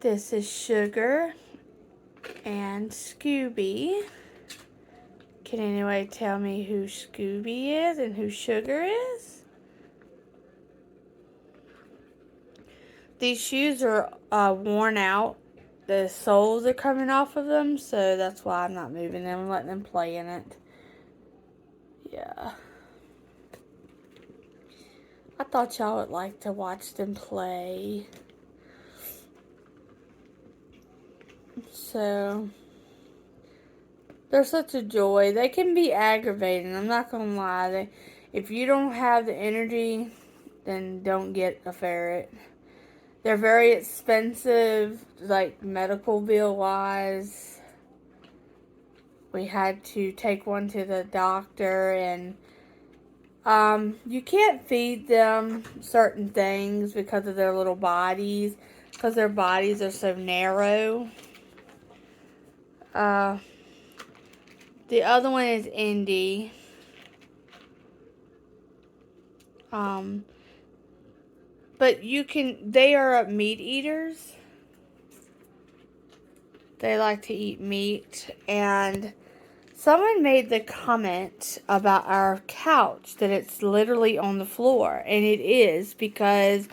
This is Sugar and Scooby. Can anybody tell me who Scooby is and who Sugar is? These shoes are worn out. The soles are coming off of them, so that's why I'm not moving them. I'm letting them play in it. Yeah. I thought y'all would like to watch them play. So, they're such a joy. They can be aggravating. I'm not going to lie. If you don't have the energy, then don't get a ferret. They're very expensive, like medical bill wise. We had to take one to the doctor, and you can't feed them certain things because of their little bodies, because their bodies are so narrow. The other one is Indy. But they are meat eaters. They like to eat meat. And someone made the comment about our couch that it's literally on the floor. And it is, because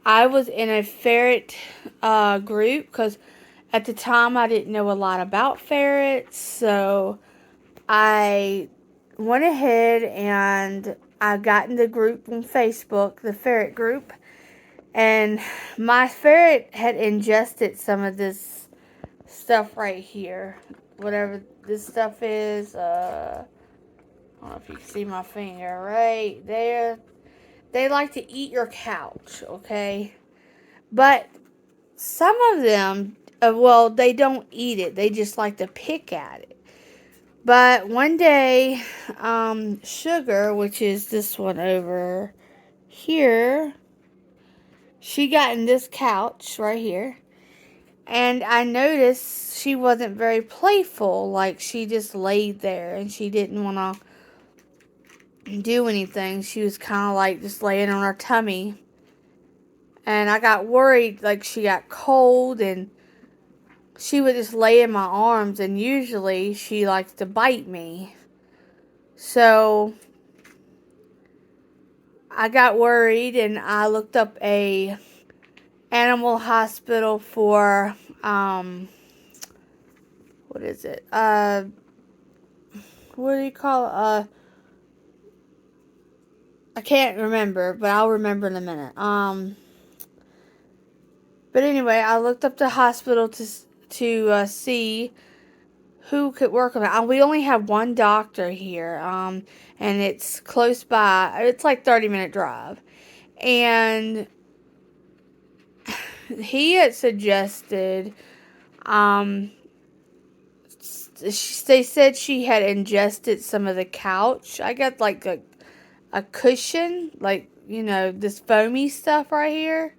I was in a ferret group, because at the time I didn't know a lot about ferrets. So I went ahead and I got in the group on Facebook, the ferret group. And my ferret had ingested some of this stuff right here. Whatever this stuff is. I don't know if you can see my finger right there. They like to eat your couch, okay? But some of them, they don't eat it. They just like to pick at it. But one day, Sugar, which is this one over here, she got in this couch right here, and I noticed she wasn't very playful. Like, she just laid there, and she didn't want to do anything. She was kind of like just laying on her tummy, and I got worried, like she got cold, and she would just lay in my arms, and usually she likes to bite me. So I got worried, and I looked up a animal hospital for, what is it? What do you call it? I can't remember, but I'll remember in a minute. But anyway, I looked up the hospital to see who could work on it. We only have one doctor here, and it's close by. It's like 30-minute drive. And he had suggested, they said she had ingested some of the couch. I got like a cushion, like, this foamy stuff right here.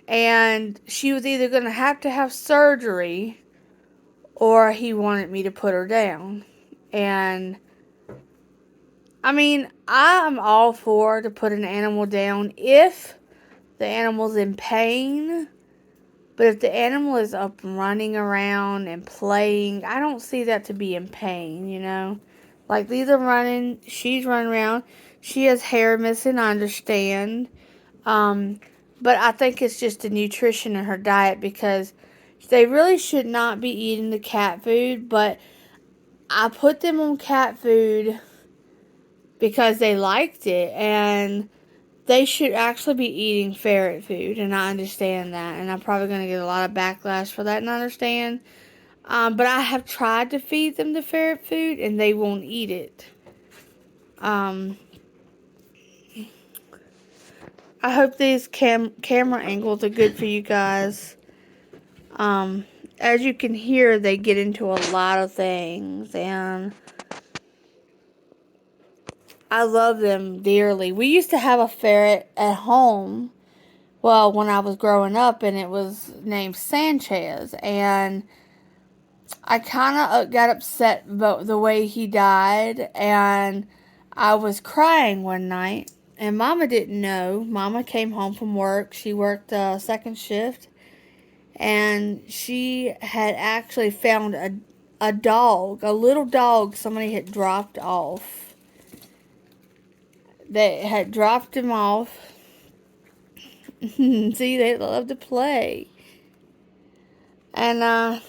And she was either going to have surgery, or he wanted me to put her down. And I mean, I'm all for to put an animal down if the animal's in pain. But if the animal is up running around and playing, I don't see that to be in pain, Like, these are running, she's running around. She has hair missing, I understand. But I think it's just the nutrition in her diet, because they really should not be eating the cat food. But I put them on cat food because they liked it, and they should actually be eating ferret food, and I understand that, and I'm probably going to get a lot of backlash for that, and I understand, but I have tried to feed them the ferret food, and they won't eat it. I hope these camera angles are good for you guys. As you can hear, they get into a lot of things, and I love them dearly. We used to have a ferret at home, well, when I was growing up, and it was named Sanchez, and I kind of got upset about the way he died, and I was crying one night, and Mama didn't know. Mama came home from work. She worked second shift, and she had actually found a dog, a little dog somebody had dropped off. They had dropped him off. See, they love to play. And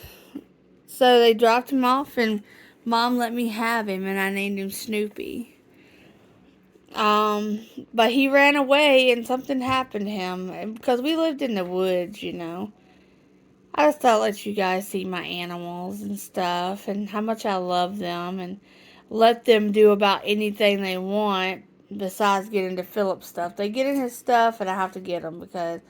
so they dropped him off, and Mom let me have him, and I named him Snoopy. But he ran away, and something happened to him because we lived in the woods, you know. I just thought I'd let you guys see my animals and stuff, and how much I love them, and let them do about anything they want besides getting into Philip's stuff. They get in his stuff, and I have to get them because,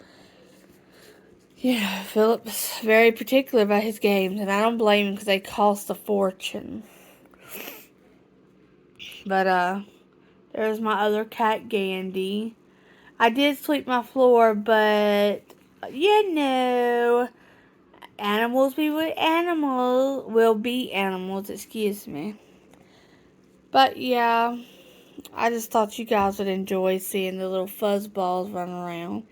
yeah, Philip's very particular about his games, and I don't blame him because they cost a fortune. But there's my other cat, Gandy. I did sweep my floor, but you know, animals will be animals, excuse me. But yeah, I just thought you guys would enjoy seeing the little fuzzballs run around.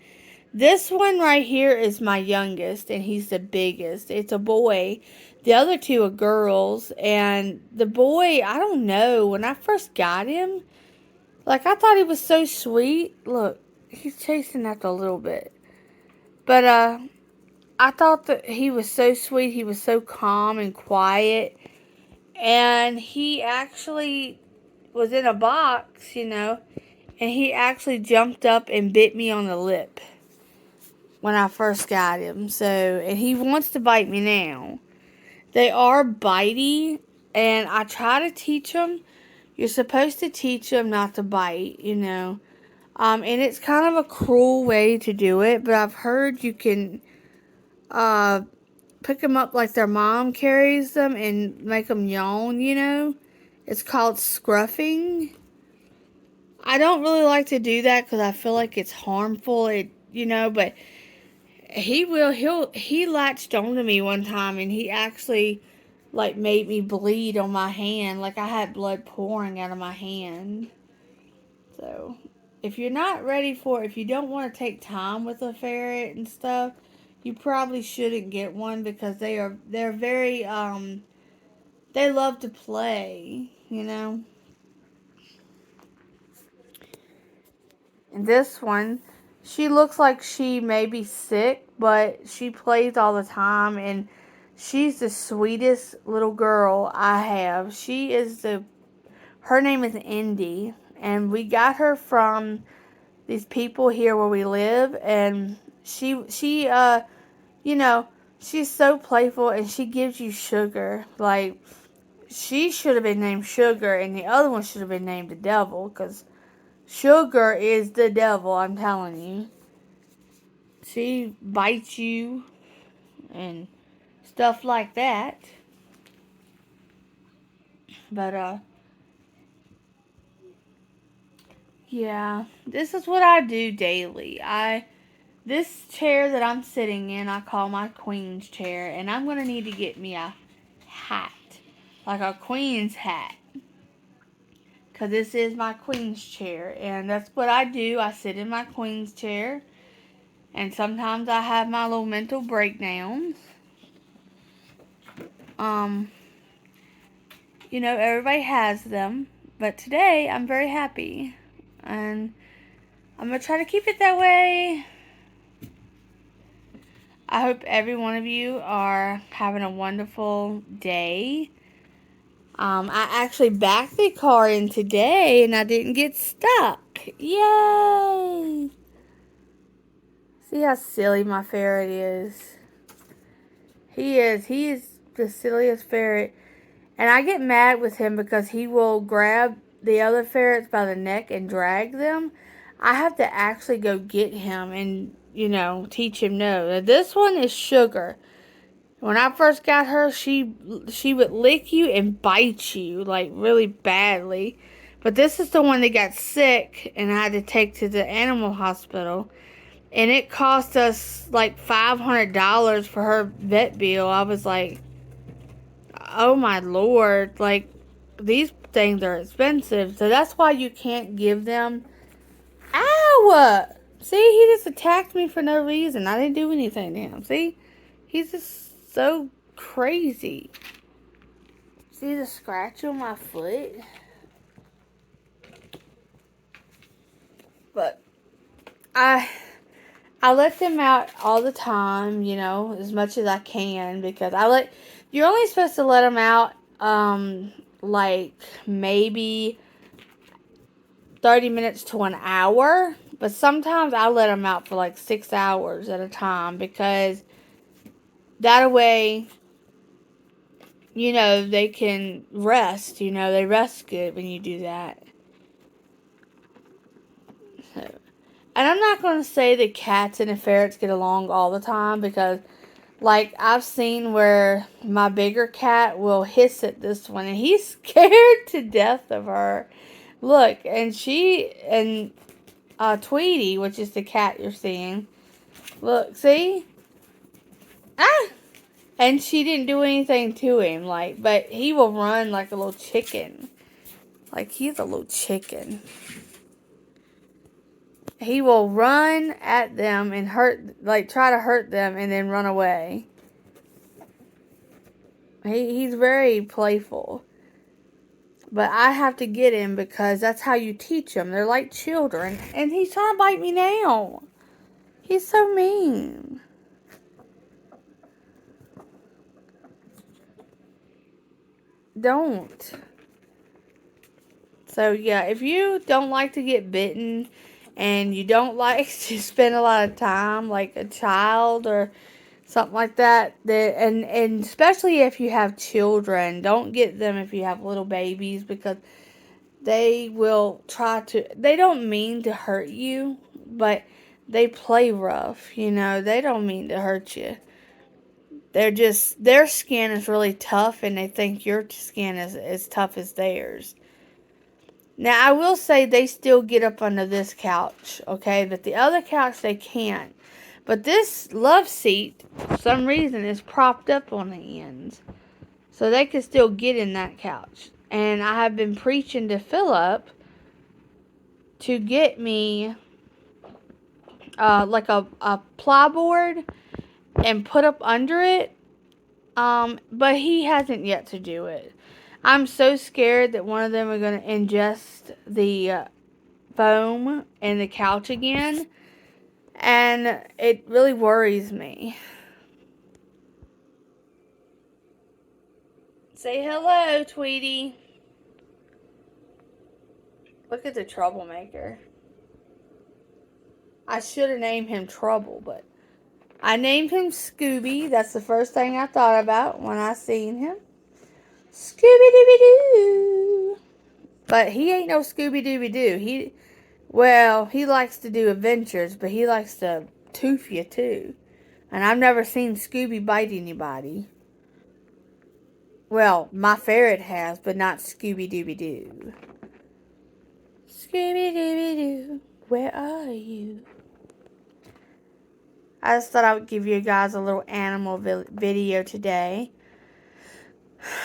This one right here is my youngest, and he's the biggest. It's a boy. The other two are girls, and the boy, I don't know, when I first got him, like, I thought he was so sweet. Look, he's chasing after a little bit. But, I thought that he was so sweet. He was so calm and quiet. And he actually was in a box, you know. And he actually jumped up and bit me on the lip when I first got him. So, and he wants to bite me now. They are bitey. And I try to teach them. You're supposed to teach them not to bite, you know. And it's kind of a cruel way to do it. But I've heard you can pick them up like their mom carries them and make them yawn, you know. It's called scruffing. I don't really like to do that because I feel like it's harmful, you know, but he latched onto me one time and he actually like made me bleed on my hand. Like I had blood pouring out of my hand. So if you're not ready for it, if you don't want to take time with a ferret and stuff, you probably shouldn't get one because they're very they love to play, you know. And this one, she looks like she may be sick, but she plays all the time, and she's the sweetest little girl I have. Her name is Indy, and we got her from these people here where we live, and she you know, she's so playful, and she gives you sugar. Like, she should have been named Sugar, and the other one should have been named the Devil, because Sugar is the devil, I'm telling you. She bites you and stuff like that. But, yeah, this is what I do daily. This chair that I'm sitting in, I call my queen's chair, and I'm going to need to get me a hat, like a queen's hat, because this is my queen's chair, and that's what I do. I sit in my queen's chair, and sometimes I have my little mental breakdowns. You know, everybody has them, but today I'm very happy, and I'm going to try to keep it that way. I hope every one of you are having a wonderful day. I actually backed the car in today, and I didn't get stuck. Yay! See how silly my ferret is. He is the silliest ferret. And I get mad with him because he will grab the other ferrets by the neck and drag them. I have to actually go get him and, you know, teach him no. Now, this one is Sugar. When I first got her, she would lick you and bite you, like, really badly. But this is the one that got sick and I had to take to the animal hospital. And it cost us, like, $500 for her vet bill. I was like, oh my Lord, like, these things are expensive. So that's why you can't give them. Ow! See, he just attacked me for no reason. I didn't do anything to him. See? He's just so crazy. See the scratch on my foot? But I let them out all the time, you know, as much as I can, because you're only supposed to let them out like maybe 30 minutes to an hour, but sometimes I let them out for like 6 hours at a time, because that way, you know, they can rest, you know, they rest good when you do that. So, and I'm not going to say that cats and the ferrets get along all the time, because like I've seen where my bigger cat will hiss at this one and he's scared to death of her. Look, and Tweety, which is the cat you're seeing. Look, see? Ah! And she didn't do anything to him, like, but he will run like a little chicken. Like, he's a little chicken. He will run at them and try to hurt them and then run away. He's very playful. But I have to get him because that's how you teach them. They're like children. And he's trying to bite me now. He's so mean. Don't. So, yeah, if you don't like to get bitten and you don't like to spend a lot of time like a child or something like that, and especially if you have children, don't get them if you have little babies, because they will they don't mean to hurt you, but they play rough, you know, they don't mean to hurt you. Their skin is really tough, and they think your skin is as tough as theirs. Now, I will say they still get up under this couch, okay? But the other couch, they can't. But this love seat, for some reason, is propped up on the ends. So they can still get in that couch. And I have been preaching to Philip to get me like a plyboard and put up under it. But he hasn't yet to do it. I'm so scared that one of them are going to ingest the foam in the couch again. And it really worries me. Say hello, Tweety. Look at the troublemaker. I should have named him Trouble, but I named him Scooby. That's the first thing I thought about when I seen him. Scooby-Dooby-Doo. But he ain't no Scooby-Dooby-Doo. He likes to do adventures, but he likes to tooth you too. And I've never seen Scooby bite anybody. Well, my ferret has, but not Scooby-Dooby-Doo. Scooby-Dooby-Doo, where are you? I just thought I would give you guys a little animal video today.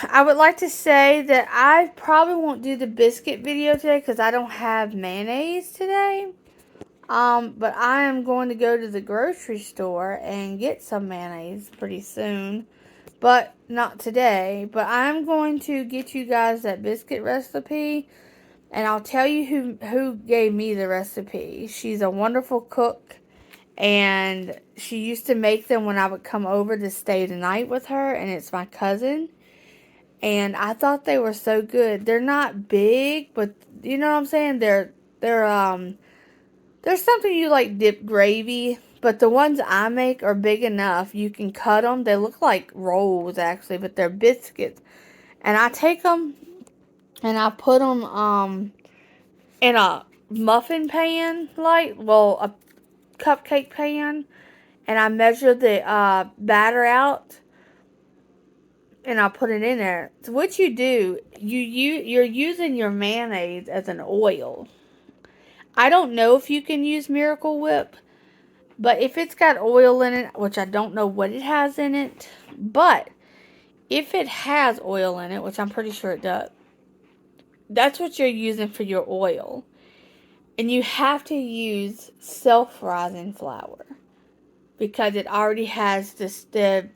I would like to say that I probably won't do the biscuit video today because I don't have mayonnaise today. But I am going to go to the grocery store and get some mayonnaise pretty soon. But not today. But I'm going to get you guys that biscuit recipe. And I'll tell you who gave me the recipe. She's a wonderful cook. And she used to make them when I would come over to stay the night with her. And it's my cousin. And I thought they were so good. They're not big, but you know what I'm saying? There's something you like dip gravy, but the ones I make are big enough. You can cut them. They look like rolls actually, but they're biscuits. And I take them and I put them in a muffin pan, a cupcake pan, and I measure the batter out. And I'll put it in there. So what you do, you're using your mayonnaise as an oil. I don't know if you can use Miracle Whip, but if it's got oil in it, which I don't know what it has in it, but if it has oil in it, which I'm pretty sure it does, that's what you're using for your oil. And you have to use self-rising flour because it already has the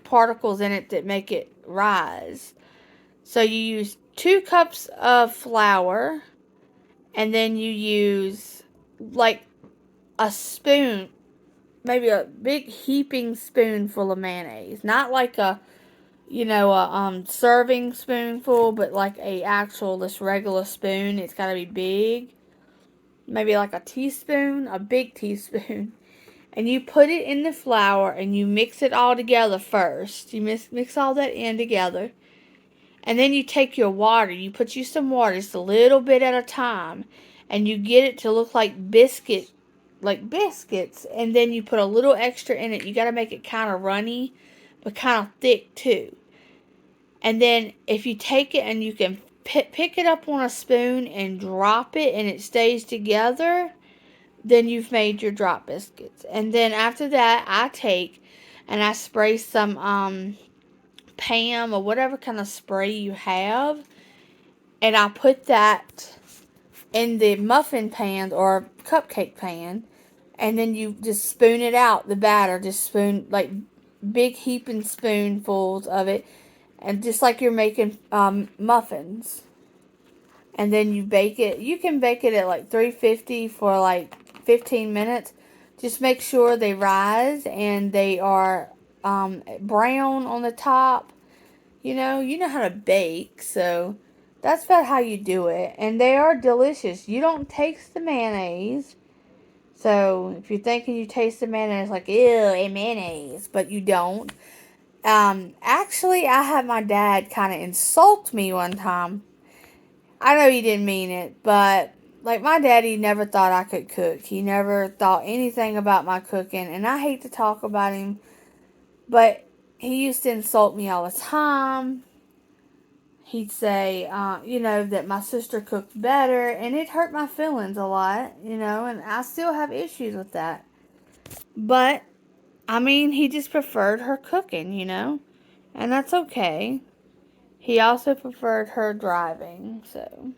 particles in it that make it rise. So you use 2 cups of flour, and then you use like a spoon, maybe a big heaping spoonful of mayonnaise. Not like a, serving spoonful, but like a actual, this regular spoon. It's got to be big. Maybe like a teaspoon, a big teaspoon. And you put it in the flour and you mix it all together first. You mix all that in together. And then you take your water. You put you some water, just a little bit at a time. And you get it to look like biscuits. And then you put a little extra in it. You got to make it kind of runny, but kind of thick too. And then if you take it and you can pick it up on a spoon and drop it and it stays together, then you've made your drop biscuits. And then after that, I take and I spray some Pam or whatever kind of spray you have, and I put that in the muffin pan or cupcake pan, and then you just spoon it out, the batter, just spoon, like big heaping spoonfuls of it, and just like you're making muffins. And then you bake it. You can bake it at like 350 for like 15 minutes. Just make sure they rise and they are brown on the top. You know how to bake, so that's about how you do it. And they are delicious. You don't taste the mayonnaise. So if you're thinking you taste the mayonnaise, like, ew, a mayonnaise, but you don't. Actually, I had my dad kind of insult me one time. I know he didn't mean it, but like my daddy never thought I could cook. He never thought anything about my cooking, and I hate to talk about him, but he used to insult me all the time. He'd say, that my sister cooked better, and it hurt my feelings a lot, and I still have issues with that. But, I mean, he just preferred her cooking, and that's okay. He also preferred her driving, so.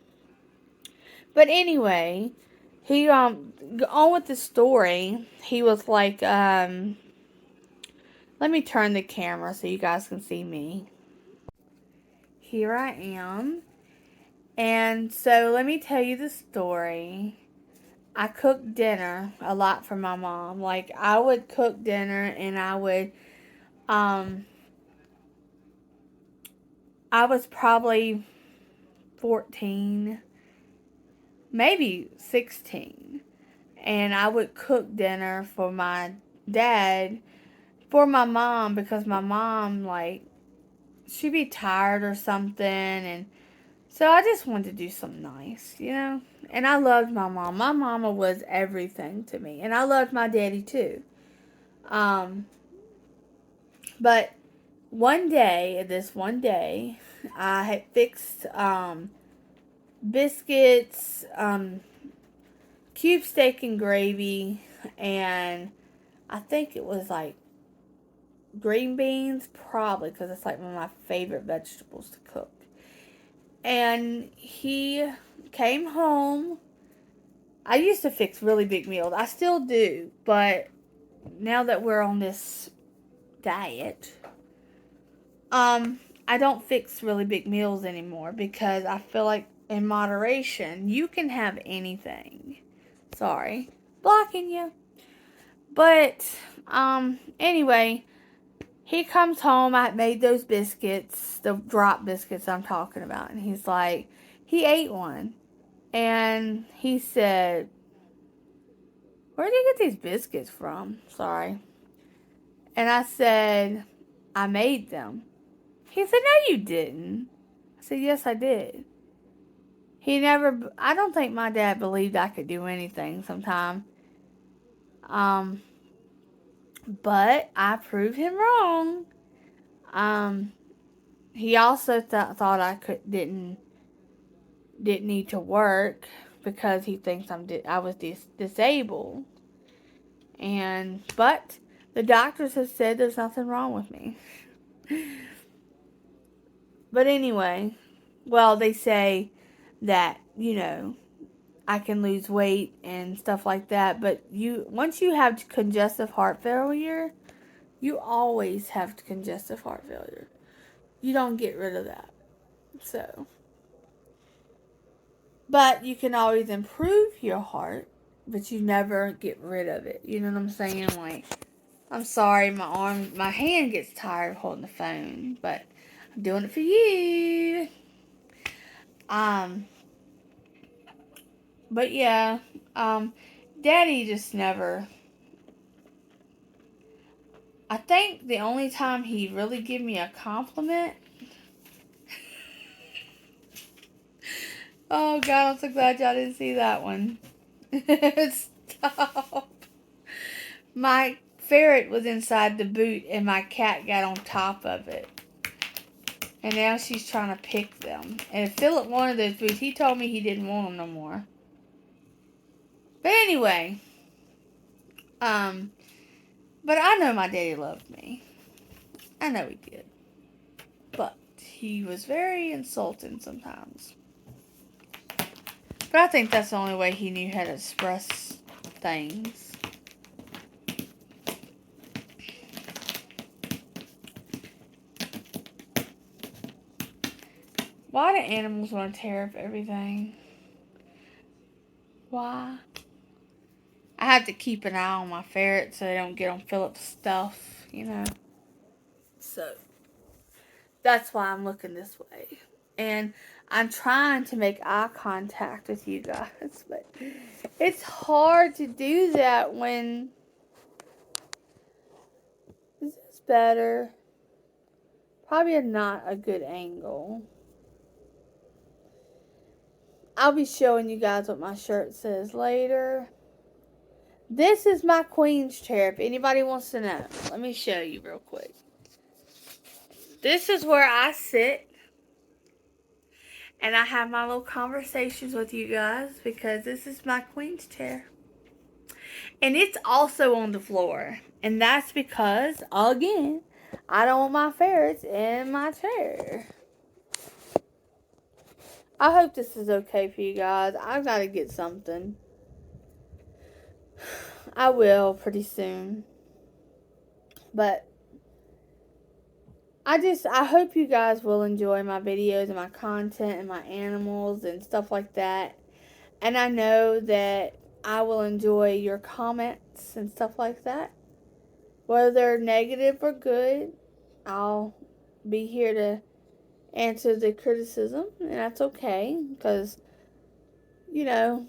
But anyway, he, on with the story, he was like, let me turn the camera so you guys can see me. Here I am. And so let me tell you the story. I cooked dinner a lot for my mom. Like, I would cook dinner and I was probably 14, maybe 16. And I would cook dinner for my dad, for my mom, because my mom, like, she'd be tired or something, and so I just wanted to do something nice, And I loved my mom. My mama was everything to me, and I loved my daddy too. But this one day, I had fixed biscuits, cube steak and gravy, and I think it was like green beans, probably, because it's like one of my favorite vegetables to cook. And he came home. I used to fix really big meals. I still do, but now that we're on this diet, I don't fix really big meals anymore because I feel like in moderation, you can have anything. Sorry, blocking you. But, anyway, he comes home. I made those biscuits, the drop biscuits I'm talking about. And he's like, he ate one. And he said, where did you get these biscuits from? Sorry. And I said, I made them. He said, no, you didn't. I said, yes, I did. I don't think my dad believed I could do anything sometime. But I proved him wrong. He also thought I didn't need to work because he thinks I was disabled. But the doctors have said there's nothing wrong with me. But anyway, well, they say that, I can lose weight and stuff like that. But once you have congestive heart failure, you always have congestive heart failure. You don't get rid of that. So, but you can always improve your heart, but you never get rid of it. You know what I'm saying? Like, I'm sorry, my hand gets tired holding the phone, but I'm doing it for you. But yeah, Daddy just never. I think the only time he really give me a compliment. Oh God, I'm so glad y'all didn't see that one. Stop. My ferret was inside the boot and my cat got on top of it. And now she's trying to pick them. And if Philip wanted those boots, he told me he didn't want them no more. But anyway, but I know my daddy loved me. I know he did. But he was very insulting sometimes. But I think that's the only way he knew how to express things. Why do animals want to tear up everything? Why? I have to keep an eye on my ferrets so they don't get on Philip's stuff, you know. So that's why I'm looking this way. And I'm trying to make eye contact with you guys, but it's hard to do that when... Is this better? Probably not a good angle. I'll be showing you guys what my shirt says later. This is my queen's chair, if anybody wants to know. Let me show you real quick. This is where I sit. And I have my little conversations with you guys because this is my queen's chair. And it's also on the floor. And that's because, again, I don't want my ferrets in my chair. I hope this is okay for you guys. I've got to get something. I will pretty soon. But I hope you guys will enjoy my videos and my content and my animals and stuff like that. And I know that I will enjoy your comments and stuff like that. Whether they're negative or good, I'll be here to answer the criticism. And that's okay. Because, you know,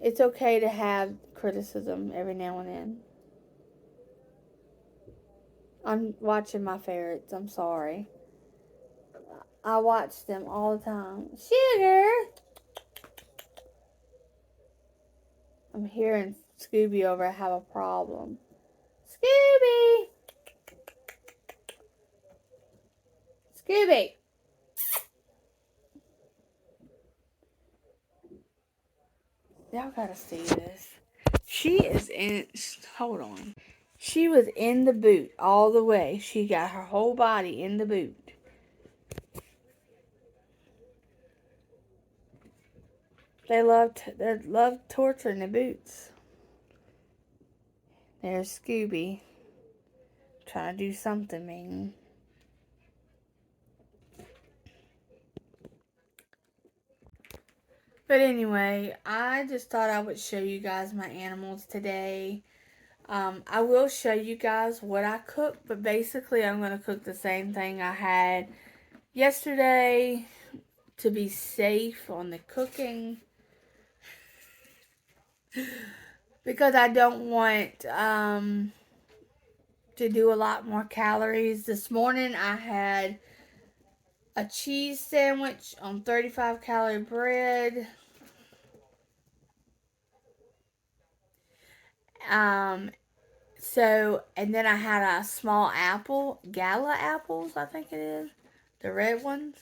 it's okay to have criticism every now and then. I'm watching my ferrets. I'm sorry. I watch them all the time. Sugar! I'm hearing Scooby over have a problem. Scooby! Scooby! Y'all gotta see this. She is in... Hold on. She was in the boot all the way. She got her whole body in the boot. They love torturing the boots. There's Scooby. Trying to do something mean. But anyway, I just thought I would show you guys my animals today. I will show you guys what I cooked, but basically I'm going to cook the same thing I had yesterday to be safe on the cooking. Because I don't want to do a lot more calories. This morning I had a cheese sandwich on 35 calorie bread. And then I had a small apple, Gala apples, I think it is. The red ones.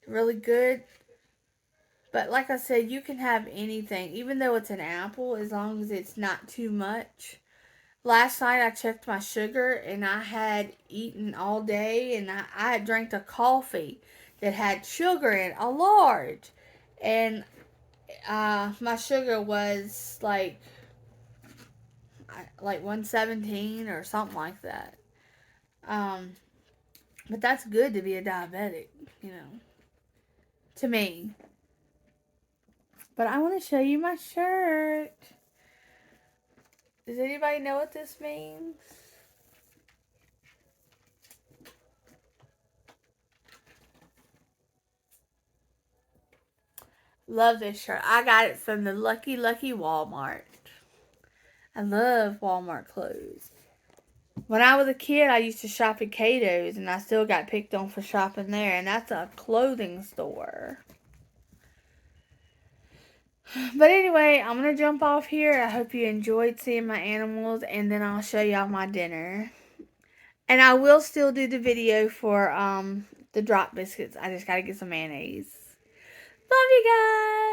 Really good. But like I said, you can have anything, even though it's an apple, as long as it's not too much. Last night I checked my sugar and I had eaten all day and I had drank a coffee that had sugar in it, a large. And my sugar was like 117 or something like that. But that's good to be a diabetic, you know, to me. But I want to show you my shirt. Does anybody know what this means? Love this shirt. I got it from the Lucky Lucky Walmart. I love Walmart clothes. When I was a kid, I used to shop at Cato's, and I still got picked on for shopping there, and that's a clothing store. But anyway, I'm going to jump off here. I hope you enjoyed seeing my animals, and then I'll show y'all my dinner. And I will still do the video for the drop biscuits. I just got to get some mayonnaise. Love you guys.